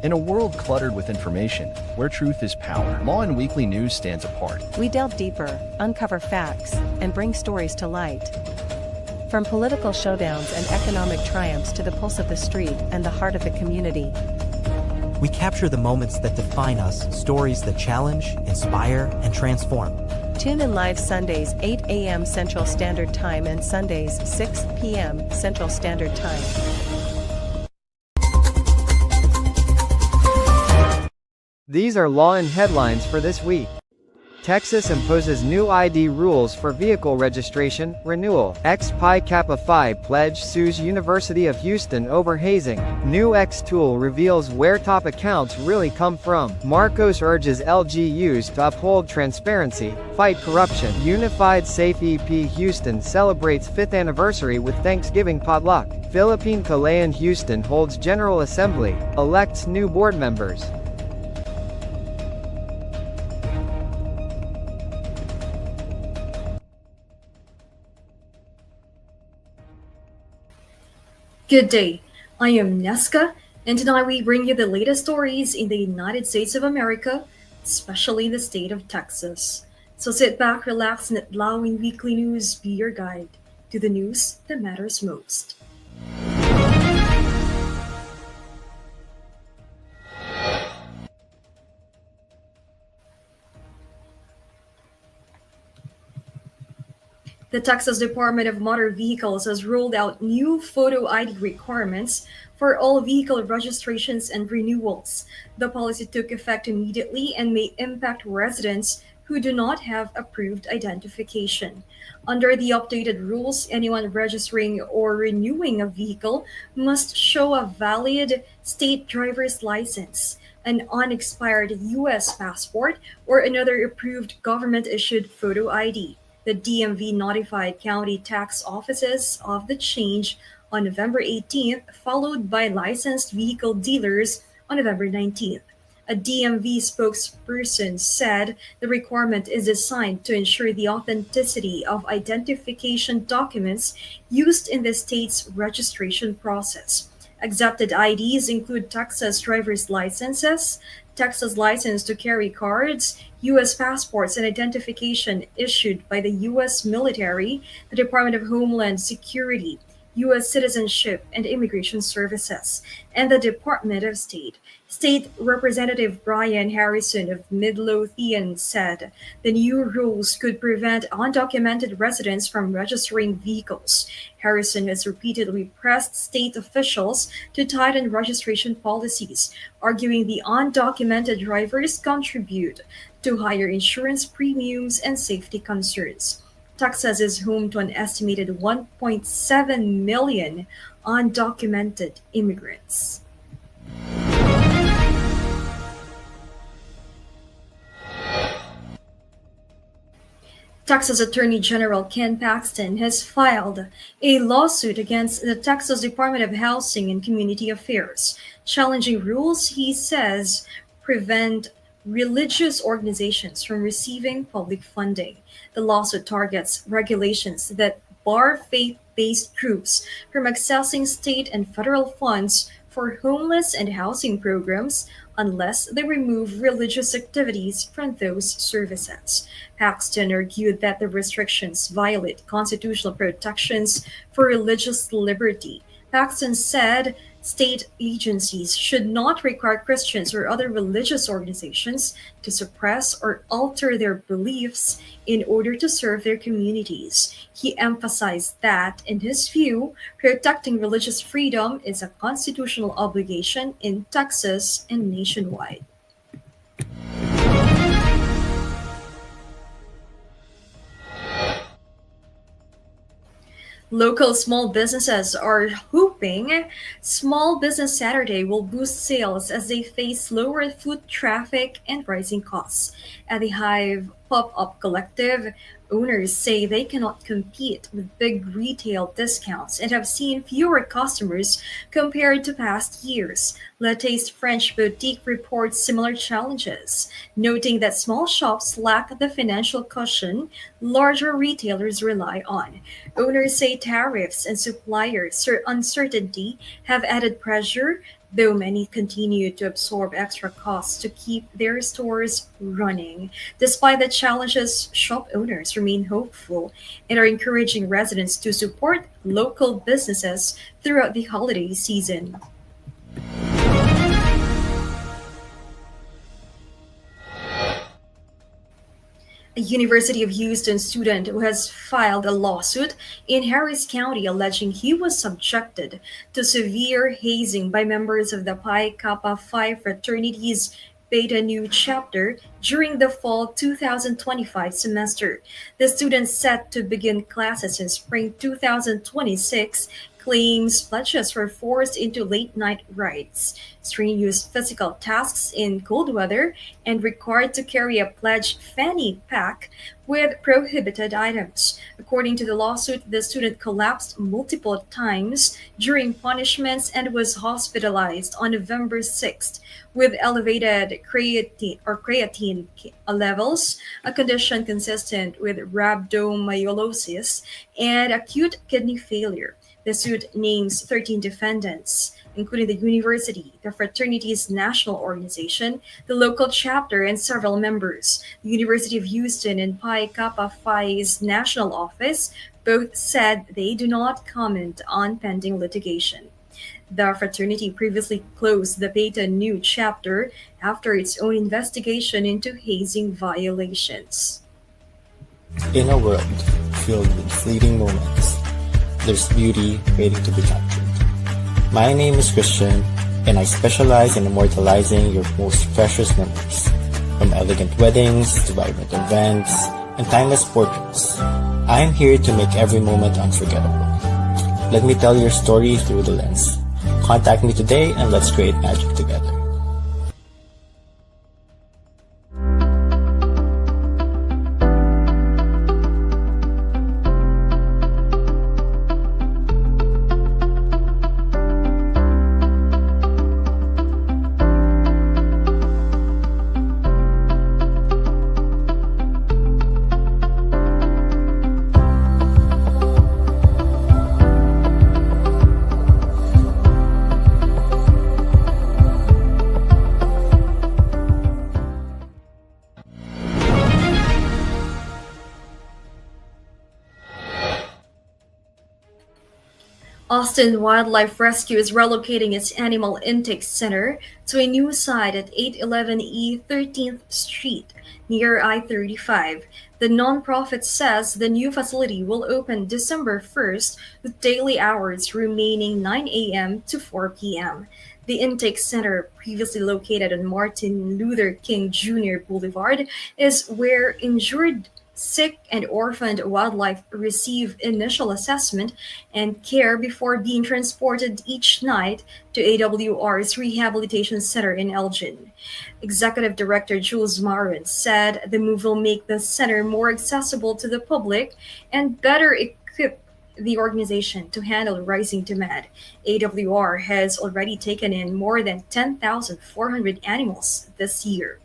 In a world cluttered with information, where truth is power, Lawin Weekly News stands apart. We delve deeper, uncover facts, and bring stories to light. From political showdowns and economic triumphs to the pulse of the street and the heart of the community. We capture the moments that define us, stories that challenge, inspire, and transform. Tune in live Sundays 8 a.m. Central Standard Time and Sundays 6 p.m. Central Standard Time. These are Lawin headlines for this week. Texas imposes new ID rules for vehicle registration renewal. Ex-Pi Kappa Phi pledge sues University of Houston over hazing. New X tool reveals where top accounts really come from. Marcos urges LGUs to uphold transparency, fight corruption. Unified Safe EP Houston celebrates 5th anniversary with Thanksgiving potluck. Philippine Calayan Houston holds General Assembly, elects new board members. Good day. I am Neska, and tonight we bring you the latest stories in the United States of America, especially the state of Texas. So sit back, relax, and let Lawin Weekly News be your guide to the news that matters most. The Texas Department of Motor Vehicles has rolled out new photo ID requirements for all vehicle registrations and renewals. The policy took effect immediately and may impact residents who do not have approved identification. Under the updated rules, anyone registering or renewing a vehicle must show a valid state driver's license, an unexpired U.S. passport, or another approved government issued photo ID. The DMV notified county tax offices of the change on November 18th, followed by licensed vehicle dealers on November 19th. A DMV spokesperson said the requirement is designed to ensure the authenticity of identification documents used in the state's registration process. Accepted IDs include Texas driver's licenses, Texas license to carry cards, U.S. passports, and identification issued by the U.S. military, the Department of Homeland Security, U.S. Citizenship and Immigration Services, and the Department of State. State Representative Brian Harrison of Midlothian said the new rules could prevent undocumented residents from registering vehicles. Harrison has repeatedly pressed state officials to tighten registration policies, arguing the undocumented drivers contribute to higher insurance premiums and safety concerns. Texas is home to an estimated 1.7 million undocumented immigrants. Texas Attorney General Ken Paxton has filed a lawsuit against the Texas Department of Housing and Community Affairs, challenging rules he says prevent religious organizations from receiving public funding. The lawsuit targets regulations that bar faith-based groups from accessing state and federal funds for homeless and housing programs unless they remove religious activities from those services. Paxton argued that the restrictions violate constitutional protections for religious liberty. Paxton said state agencies should not require Christians or other religious organizations to suppress or alter their beliefs in order to serve their communities. He emphasized that, in his view, protecting religious freedom is a constitutional obligation in Texas and nationwide. Local small businesses are hoping Small Business Saturday will boost sales as they face slower foot traffic and rising costs. At the Hive Pop-Up Collective, owners say they cannot compete with big retail discounts and have seen fewer customers compared to past years. Le Taste French Boutique reports similar challenges, noting that small shops lack the financial cushion larger retailers rely on. Owners say tariffs and supplier uncertainty have added pressure though many continue to absorb extra costs to keep their stores running. Despite the challenges, shop owners remain hopeful and are encouraging residents to support local businesses throughout the holiday season. A University of Houston student who has filed a lawsuit in Harris County alleging he was subjected to severe hazing by members of the Pi Kappa Phi fraternity's Beta Nu chapter during the fall 2025 semester. The student set to begin classes in spring 2026 claims pledges were forced into late night rides, strenuous physical tasks in cold weather, and required to carry a pledge fanny pack with prohibited items. According to the lawsuit, the student collapsed multiple times during punishments and was hospitalized on November 6th with elevated creatine levels, a condition consistent with rhabdomyolysis and acute kidney failure. The suit names 13 defendants, including the university, the fraternity's national organization, the local chapter, and several members. The University of Houston and Pi Kappa Phi's national office both said they do not comment on pending litigation. The fraternity previously closed the Beta Nu chapter after its own investigation into hazing violations. In a world filled with fleeting moments, there's beauty waiting to be captured. My name is Christian, and I specialize in immortalizing your most precious memories, from elegant weddings to vibrant events and timeless portraits. I am here to make every moment unforgettable. Let me tell your story through the lens. Contact me today and let's create magic together. Austin Wildlife Rescue is relocating its animal intake center to a new site at 811 E 13th Street near I 35. The nonprofit says the new facility will open December 1st with daily hours remaining 9 a.m. to 4 p.m. The intake center, previously located on Martin Luther King Jr. Boulevard, is where injured, sick, and orphaned wildlife receive initial assessment and care before being transported each night to AWR's Rehabilitation Center in Elgin. Executive Director Jules Marin said the move will make the center more accessible to the public and better equip the organization to handle rising demand. AWR has already taken in more than 10,400 animals this year.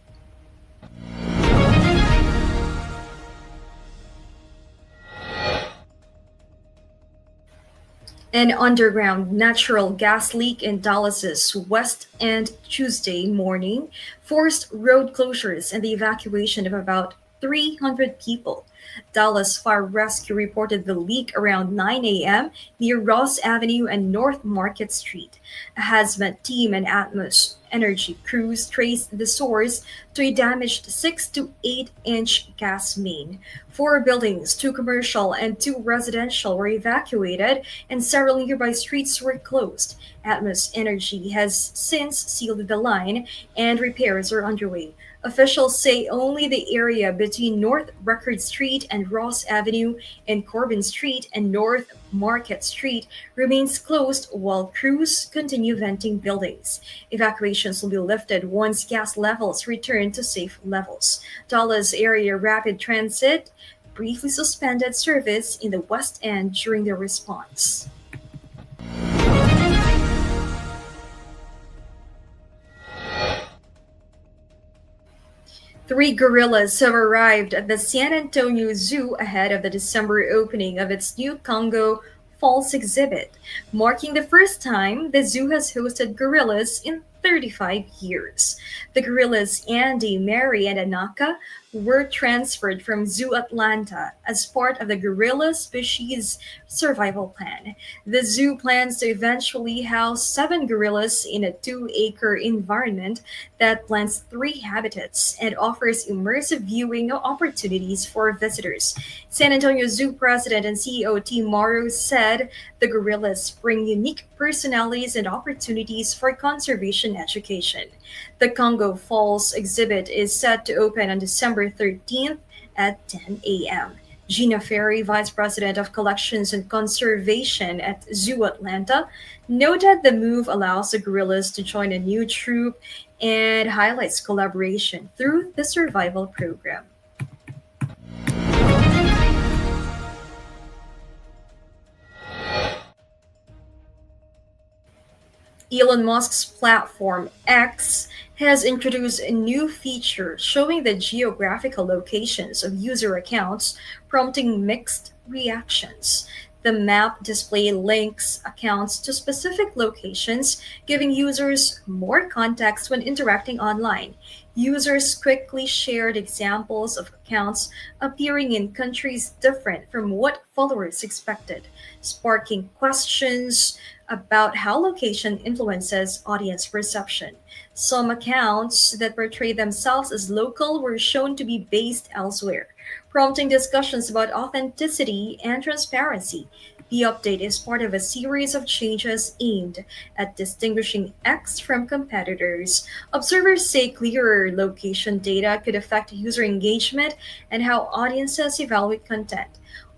An underground natural gas leak in Dallas's West End Tuesday morning forced road closures and the evacuation of about 300 people. Dallas Fire Rescue reported the leak around 9 a.m. near Ross Avenue and North Market Street. A hazmat team and Atmos Energy crews traced the source to a damaged 6 to 8-inch gas main. Four buildings, two commercial and two residential, were evacuated, and several nearby streets were closed. Atmos Energy has since sealed the line, and repairs are underway. Officials say only the area between North Record Street and Ross Avenue and Corbin Street and North Market Street remains closed while crews continue venting buildings. Evacuations will be lifted once gas levels return to safe levels. Dallas Area Rapid Transit briefly suspended service in the West End during the response. Three gorillas have arrived at the San Antonio Zoo ahead of the December opening of its new Congo Falls exhibit, marking the first time the zoo has hosted gorillas in 35 years. The gorillas Andy, Mary, and Anaka were transferred from Zoo Atlanta as part of the Gorilla Species Survival Plan. The zoo plans to eventually house seven gorillas in a 2-acre environment that blends three habitats and offers immersive viewing opportunities for visitors. San Antonio Zoo President and CEO Tim Morrow said the gorillas bring unique personalities and opportunities for conservation education. The Congo Falls exhibit is set to open on December 13th at 10 a.m. Gina Ferry, Vice President of Collections and Conservation at Zoo Atlanta, noted the move allows the gorillas to join a new troop and highlights collaboration through the survival program. Elon Musk's platform X has introduced a new feature showing the geographical locations of user accounts, prompting mixed reactions. The map display links accounts to specific locations, giving users more context when interacting online. Users quickly shared examples of accounts appearing in countries different from what followers expected, sparking questions about how location influences audience perception. Some accounts that portray themselves as local were shown to be based elsewhere, prompting discussions about authenticity and transparency. The update is part of a series of changes aimed at distinguishing X from competitors. Observers say clearer location data could affect user engagement and how audiences evaluate content,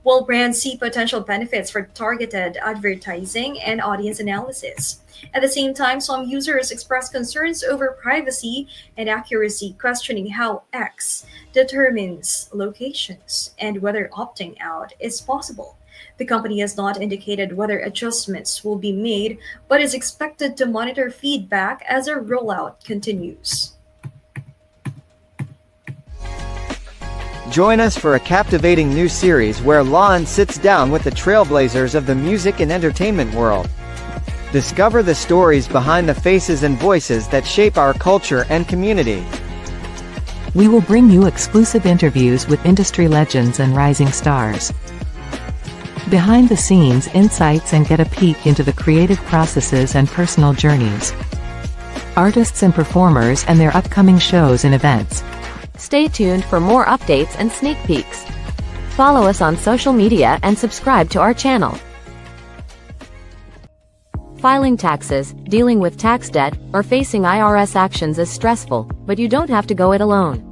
while brands see potential benefits for targeted advertising and audience analysis. At the same time, some users express concerns over privacy and accuracy, questioning how X determines locations and whether opting out is possible. The company has not indicated whether adjustments will be made, but is expected to monitor feedback as a rollout continues. Join us for a captivating new series where Lawin sits down with the trailblazers of the music and entertainment world. Discover the stories behind the faces and voices that shape our culture and community. We will bring you exclusive interviews with industry legends and rising stars. Behind the scenes insights and get a peek into the creative processes and personal journeys. Artists and performers and their upcoming shows and events. Stay tuned for more updates and sneak peeks. Follow us on social media and subscribe to our channel. Filing taxes, dealing with tax debt, or facing IRS actions is stressful, but you don't have to go it alone.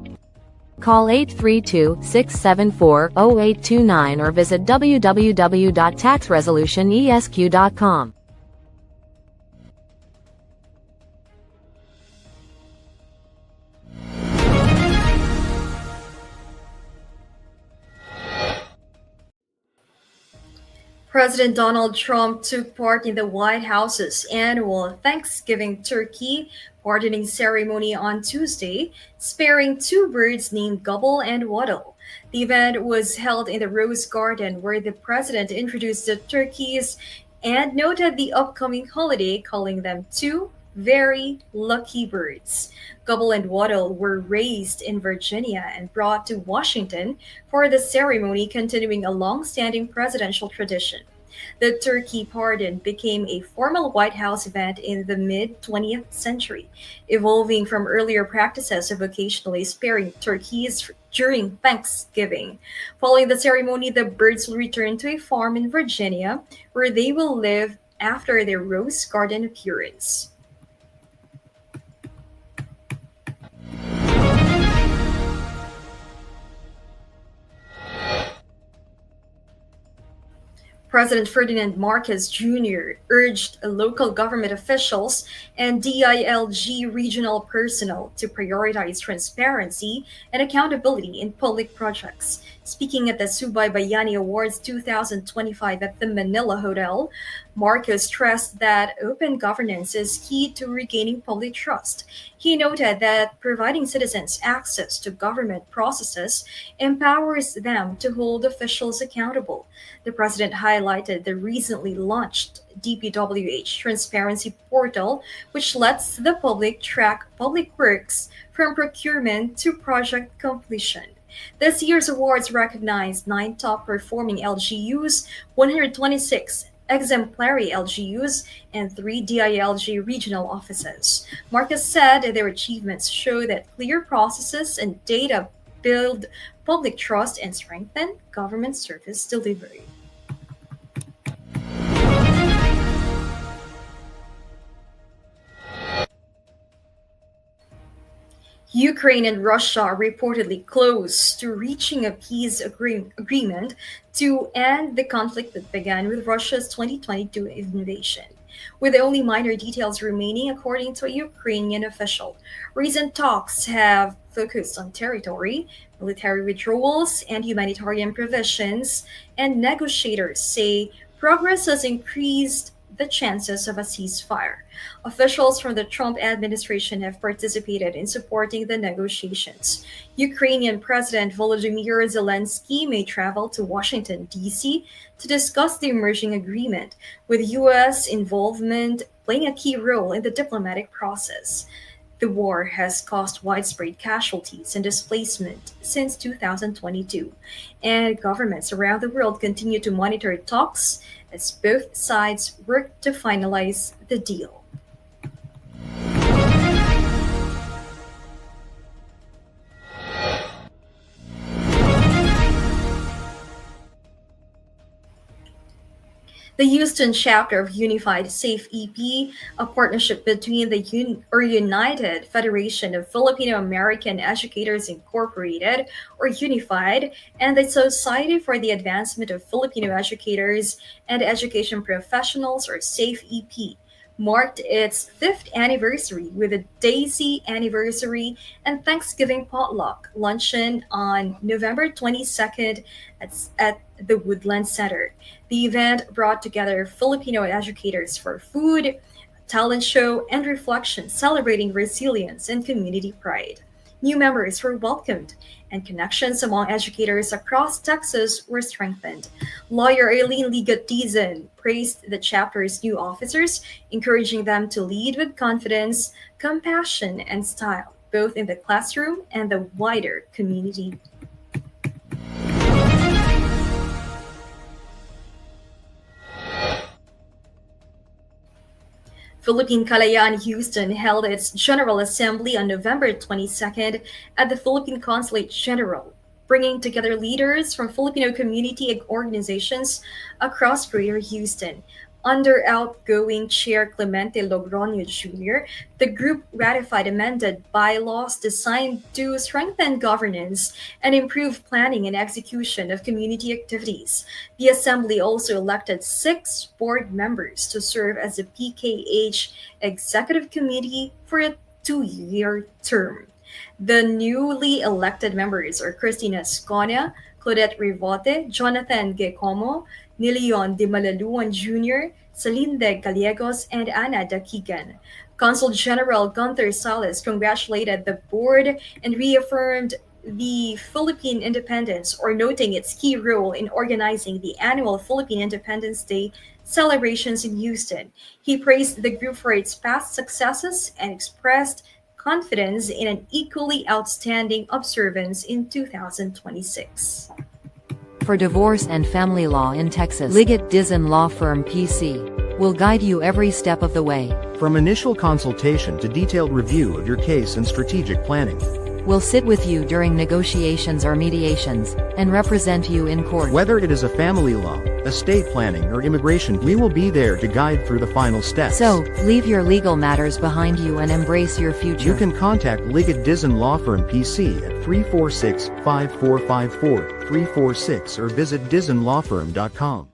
Call 832-674-0829 or visit www.taxresolutionesq.com. President Donald Trump took part in the White House's annual Thanksgiving turkey pardoning ceremony on Tuesday, sparing two birds named Gobble and Waddle. The event was held in the Rose Garden, where the president introduced the turkeys and noted the upcoming holiday, calling them two very lucky birds. Gobble and Waddle were raised in Virginia and brought to Washington for the ceremony, continuing a long-standing presidential tradition. The turkey pardon became a formal White House event in the mid-20th century, evolving from earlier practices of occasionally sparing turkeys during Thanksgiving. Following the ceremony, the birds will return to a farm in Virginia, where they will live after their Rose Garden appearance. President Ferdinand Marcos Jr. urged local government officials and DILG regional personnel to prioritize transparency and accountability in public projects. Speaking at the Subay Bayani Awards 2025 at the Manila Hotel, Marcos stressed that open governance is key to regaining public trust. He noted that providing citizens access to government processes empowers them to hold officials accountable. The president highlighted highlighted the recently launched DPWH Transparency Portal, which lets the public track public works from procurement to project completion. This year's awards recognized 9 top performing LGUs, 126 exemplary LGUs, and 3 DILG regional offices. Marcus said their achievements show that clear processes and data build public trust and strengthen government service delivery. Ukraine and Russia reportedly close to reaching a agreement to end the conflict that began with Russia's 2022 invasion, with only minor details remaining, according to a Ukrainian official. Recent talks have focused on territory, military withdrawals, and humanitarian provisions, and negotiators say progress has increased the chances of a ceasefire. Officials from the Trump administration have participated in supporting the negotiations. Ukrainian President Volodymyr Zelensky may travel to Washington, D.C. to discuss the emerging agreement, with U.S. involvement playing a key role in the diplomatic process. The war has caused widespread casualties and displacement since 2022, and governments around the world continue to monitor talks as both sides work to finalize the deal. The Houston chapter of Unified Safe EP, a partnership between the United Federation of Filipino American Educators Incorporated, or Unified, and the Society for the Advancement of Filipino Educators and Education Professionals, or SAFE EP, marked its fifth anniversary with a Daisy Anniversary and Thanksgiving Potluck luncheon on November 22nd at the Woodland Center. The event brought together Filipino educators for food, talent show, and reflection celebrating resilience and community pride. New members were welcomed, and connections among educators across Texas were strengthened. Lawyer Eileen Ligatizan praised the chapter's new officers, encouraging them to lead with confidence, compassion, and style, both in the classroom and the wider community. Philippine Kalayaan Houston held its General Assembly on November 22nd at the Philippine Consulate General, bringing together leaders from Filipino community organizations across Greater Houston. Under outgoing Chair Clemente Logroño Jr., the group ratified amended bylaws designed to strengthen governance and improve planning and execution of community activities. The Assembly also elected 6 board members to serve as the PKH Executive Committee for a 2-year term. The newly elected members are Christina Escona, Claudette Rivote, Jonathan Gecomo, Nilion de Malaluan Jr., Salinde Gallegos, and Ana Dakigan. Consul General Gunther Salas congratulated the board and reaffirmed the Philippine independence, or noting its key role in organizing the annual Philippine Independence Day celebrations in Houston. He praised the group for its past successes and expressed confidence in an equally outstanding observance in 2026. For divorce and family law in Texas, Liggett Dizon Law Firm PC will guide you every step of the way. From initial consultation to detailed review of your case and strategic planning, We'll sit with you during negotiations or mediations, and represent you in court. whether it is a family law, estate planning, or immigration, we will be there to guide through the final steps. So, leave your legal matters behind you and embrace your future. You can contact Liggett Dizon Law Firm PC at 346-5454-346 or visit DizonLawFirm.com.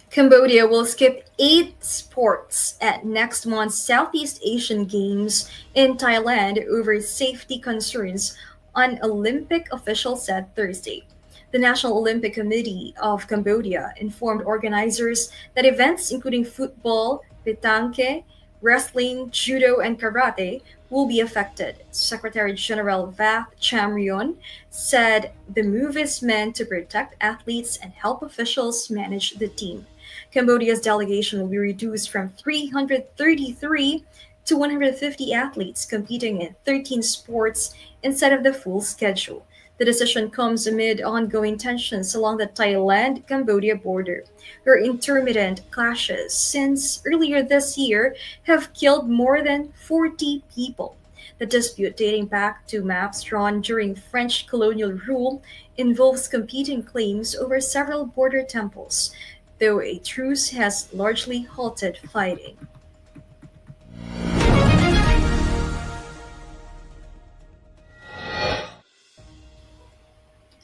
Cambodia will skip 8 sports at next month's Southeast Asian Games in Thailand over safety concerns, an Olympic official said Thursday. The National Olympic Committee of Cambodia informed organizers that events including football, petanque, Wrestling, judo, and karate will be affected. Secretary General Vath Chamrion said the move is meant to protect athletes and help officials manage the team. Cambodia's delegation will be reduced from 333 to 150 athletes competing in 13 sports instead of the full schedule. The decision comes amid ongoing tensions along the Thailand Cambodia border, where intermittent clashes since earlier this year have killed more than 40 people. The dispute, dating back to maps drawn during French colonial rule, involves competing claims over several border temples, though a truce has largely halted fighting.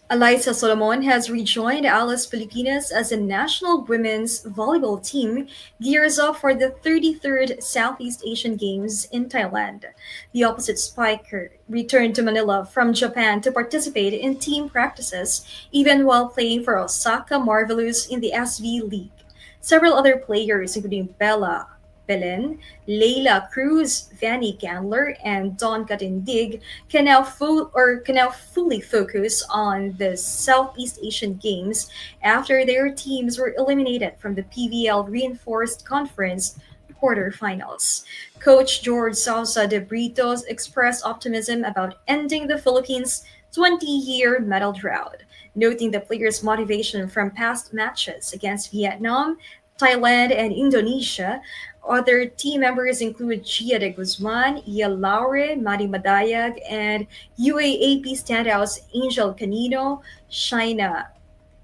Eliza Solomon has rejoined Alice Filipinas as the national women's volleyball team gears up for the 33rd Southeast Asian Games in Thailand. The opposite spiker returned to Manila from Japan to participate in team practices, even while playing for Osaka Marvelous in the SV League. Several other players, including Bella Belen, Leila Cruz, Vanny Candler, and Don Katindig can now fully focus on the Southeast Asian Games after their teams were eliminated from the PVL Reinforced Conference quarterfinals. Coach George Sousa de Britos expressed optimism about ending the Philippines' 20-year medal drought, noting the players' motivation from past matches against Vietnam, Thailand, and Indonesia. Other team members include Gia de Guzman, Ia Laure, Madi Madayag, and UAAP standouts Angel Canino, Shaina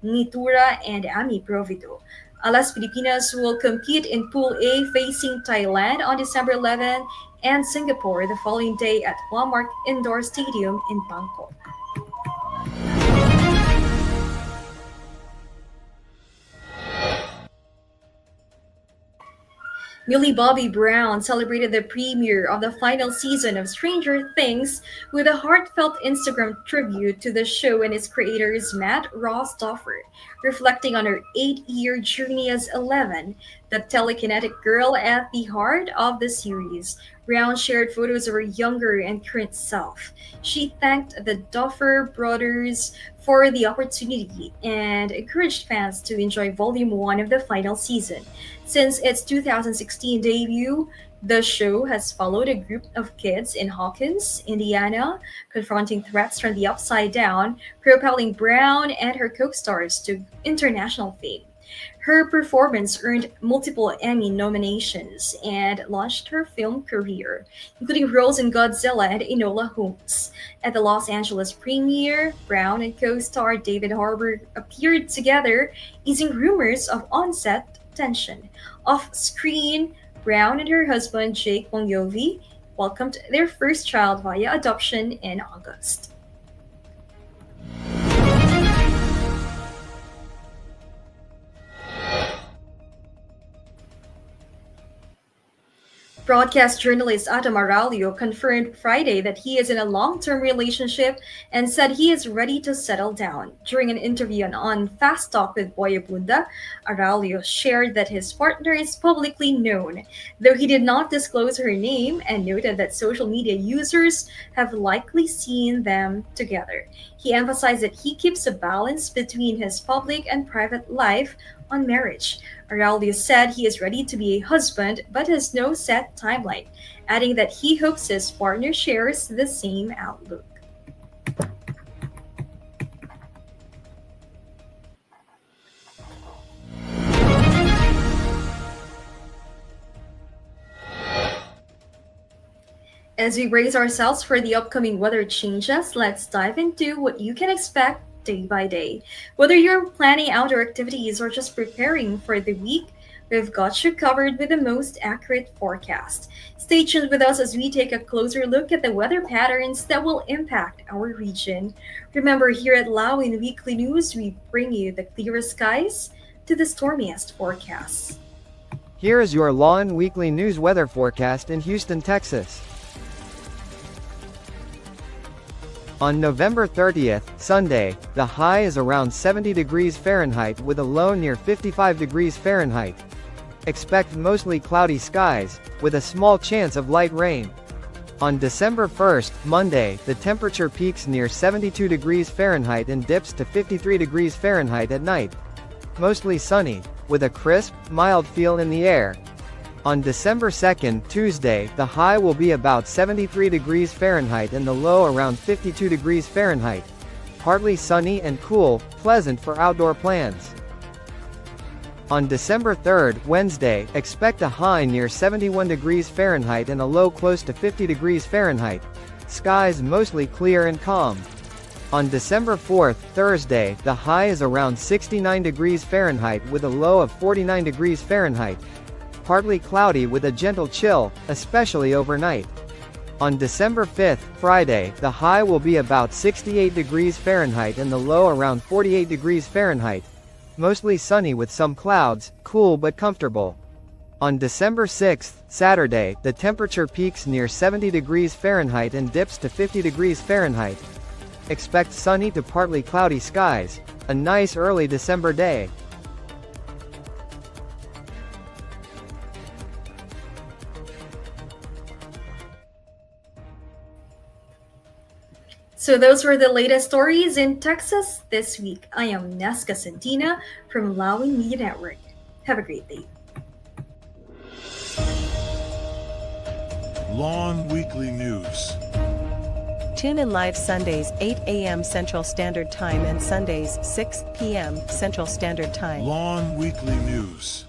Nitura, and Ami Provido. Alas Pilipinas will compete in Pool A facing Thailand on December 11 and Singapore the following day at Walmart Indoor Stadium in Bangkok. Millie Bobby Brown celebrated the premiere of the final season of Stranger Things with a heartfelt Instagram tribute to the show and its creators Matt Ross Duffer, reflecting on her 8-year journey as Eleven, the telekinetic girl at the heart of the series. Brown shared photos of her younger and current self. She thanked the Duffer brothers for the opportunity and encouraged fans to enjoy Volume 1 of the final season. Since its 2016 debut, the show has followed a group of kids in Hawkins, Indiana, confronting threats from the Upside Down, propelling Brown and her co-stars to international fame. Her performance earned multiple Emmy nominations and launched her film career, including roles in Godzilla and Enola Holmes. At the Los Angeles premiere, Brown and co-star David Harbour appeared together, easing rumors of on-set tension. Off-screen, Brown and her husband Jake Wongyovi welcomed their first child via adoption in August. Broadcast journalist Adam Aralio confirmed Friday that he is in a long-term relationship and said he is ready to settle down. During an interview on Fast Talk with Boy Abunda, Aralio shared that his partner is publicly known, though he did not disclose her name, and noted that social media users have likely seen them together. He emphasized that he keeps a balance between his public and private life on marriage. Araldio said he is ready to be a husband but has no set timeline, adding that he hopes his partner shares the same outlook. As we brace ourselves for the upcoming weather changes, let's dive into what you can expect day by day. Whether you're planning outdoor activities or just preparing for the week, we've got you covered with the most accurate forecast. Stay tuned with us as we take a closer look at the weather patterns that will impact our region. Remember, here at Lawin Weekly News, we bring you the clearest skies to the stormiest forecasts. Here is your Lawin Weekly News weather forecast in Houston, Texas. On November 30th, Sunday, the high is around 70 degrees Fahrenheit with a low near 55 degrees Fahrenheit. Expect mostly cloudy skies, with a small chance of light rain. On December 1st, Monday, the temperature peaks near 72 degrees Fahrenheit and dips to 53 degrees Fahrenheit at night. Mostly sunny, with a crisp, mild feel in the air. On December 2nd, Tuesday, the high will be about 73 degrees Fahrenheit and the low around 52 degrees Fahrenheit. Partly sunny and cool, pleasant for outdoor plans. On December 3rd, Wednesday, expect a high near 71 degrees Fahrenheit and a low close to 50 degrees Fahrenheit. Skies mostly clear and calm. On December 4th, Thursday, the high is around 69 degrees Fahrenheit with a low of 49 degrees Fahrenheit. Partly cloudy with a gentle chill, especially overnight. On December 5th, Friday, the high will be about 68 degrees Fahrenheit and the low around 48 degrees Fahrenheit. Mostly sunny with some clouds, cool but comfortable. On December 6th, Saturday, the temperature peaks near 70 degrees Fahrenheit and dips to 50 degrees Fahrenheit. Expect sunny to partly cloudy skies. A nice early December day. So those were the latest stories in Texas this week. I am Nesca Santina from Lawin Media Network. Have a great day. Lawin Weekly News. Tune in live Sundays 8 a.m. Central Standard Time and Sundays 6 p.m. Central Standard Time. Lawin Weekly News.